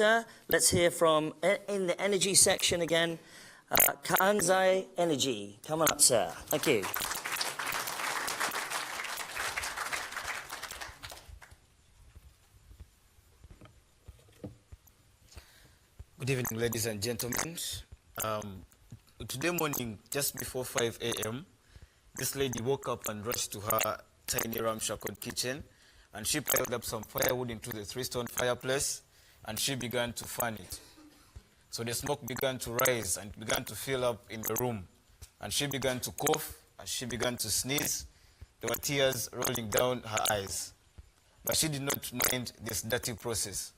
sir. Let's hear from, in the energy section again, Khainza Energy. Come on up, sir. Thank you. Good evening, ladies and gentlemen. Today morning, just before 5 a.m., this lady woke up and rushed to her tiny ramshackle kitchen, and she piled up some firewood into the 3-stone fireplace, and she began to fan it. So the smoke began to rise and began to fill up in the room, and she began to cough, and she began to sneeze. There were tears rolling down her eyes. But she did not mind this dirty process.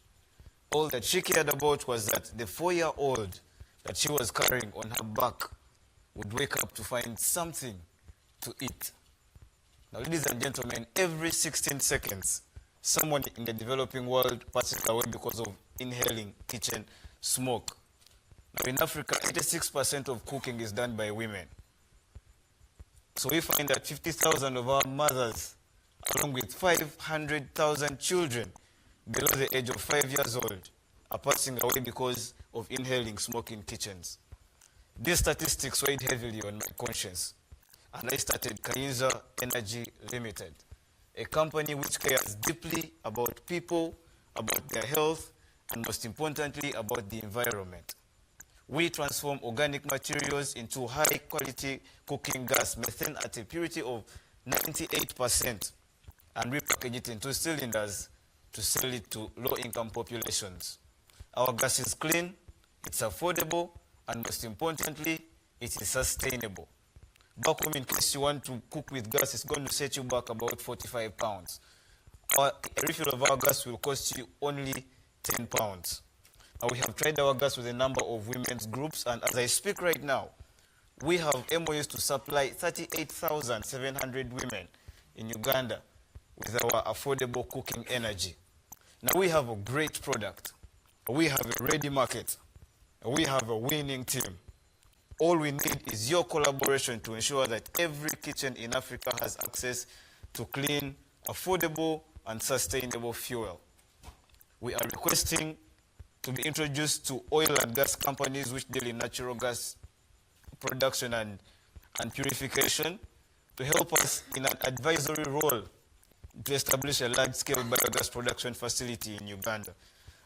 All that she cared about was that the 4-year-old that she was carrying on her back would wake up to find something to eat. Now, ladies and gentlemen, every 16 seconds, someone in the developing world passes away because of inhaling kitchen smoke. Now, in Africa, 86% of cooking is done by women. So we find that 50,000 of our mothers, along with 500,000 children below the age of 5 years old, are passing away because of inhaling smoke in kitchens. These statistics weighed heavily on my conscience, and I started Khainza Energy Limited, a company which cares deeply about people, about their health, and most importantly, about the environment. We transform organic materials into high-quality cooking gas, methane at a purity of 98%, and repackage it into cylinders to sell it to low-income populations. Our gas is clean, it's affordable, and most importantly, it is sustainable. Back home, in case you want to cook with gas, it's going to set you back about 45 pounds. A refill of our gas will cost you only 10 pounds. Now, we have tried our gas with a number of women's groups, and as I speak right now, we have MOUs to supply 38,700 women in Uganda with our affordable cooking energy. Now, we have a great product. We have a ready market. We have a winning team. All we need is your collaboration to ensure that every kitchen in Africa has access to clean, affordable, and sustainable fuel. We are requesting to be introduced to oil and gas companies which deal in natural gas production and purification to help us in an advisory role to establish a large-scale biogas production facility in Uganda.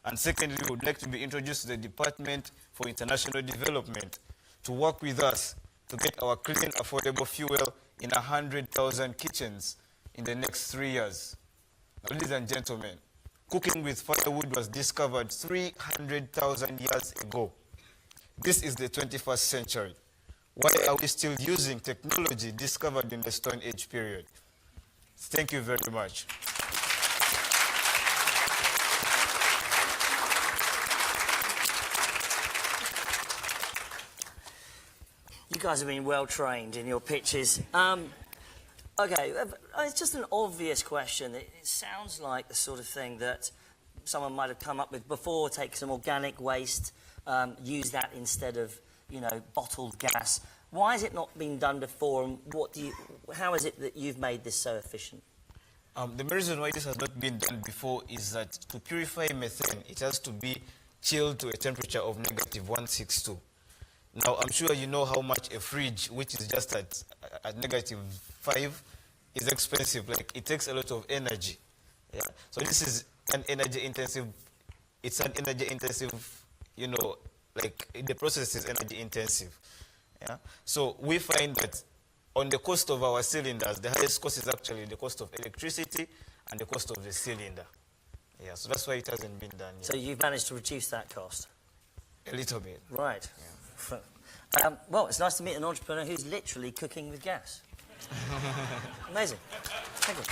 And secondly, we would like to be introduced to the Department for International Development to work with us to get our clean, affordable fuel in 100,000 kitchens in the next 3 years. Now, ladies and gentlemen, cooking with firewood was discovered 300,000 years ago. This is the 21st century. Why are we still using technology discovered in the Stone Age period? Thank you very much. You guys have been well trained in your pitches. Okay, it's just an obvious question. It sounds like the sort of thing that someone might have come up with before. Take some organic waste, use that instead of, bottled gas. Why has it not been done before, and how is it that you've made this so efficient? The main reason why this has not been done before is that to purify methane, it has to be chilled to a temperature of -162. Now, I'm sure you know how much a fridge, which is just at -5, is expensive. Like, it takes a lot of energy. Yeah. So this is an energy-intensive, the process is energy-intensive. Yeah. So we find that on the cost of our cylinders, the highest cost is actually the cost of electricity and the cost of the cylinder. Yeah. So that's why it hasn't been done yet. So you've managed to reduce that cost? A little bit. Right. Yeah. Well, it's nice to meet an entrepreneur who's literally cooking with gas. Amazing. Thank you.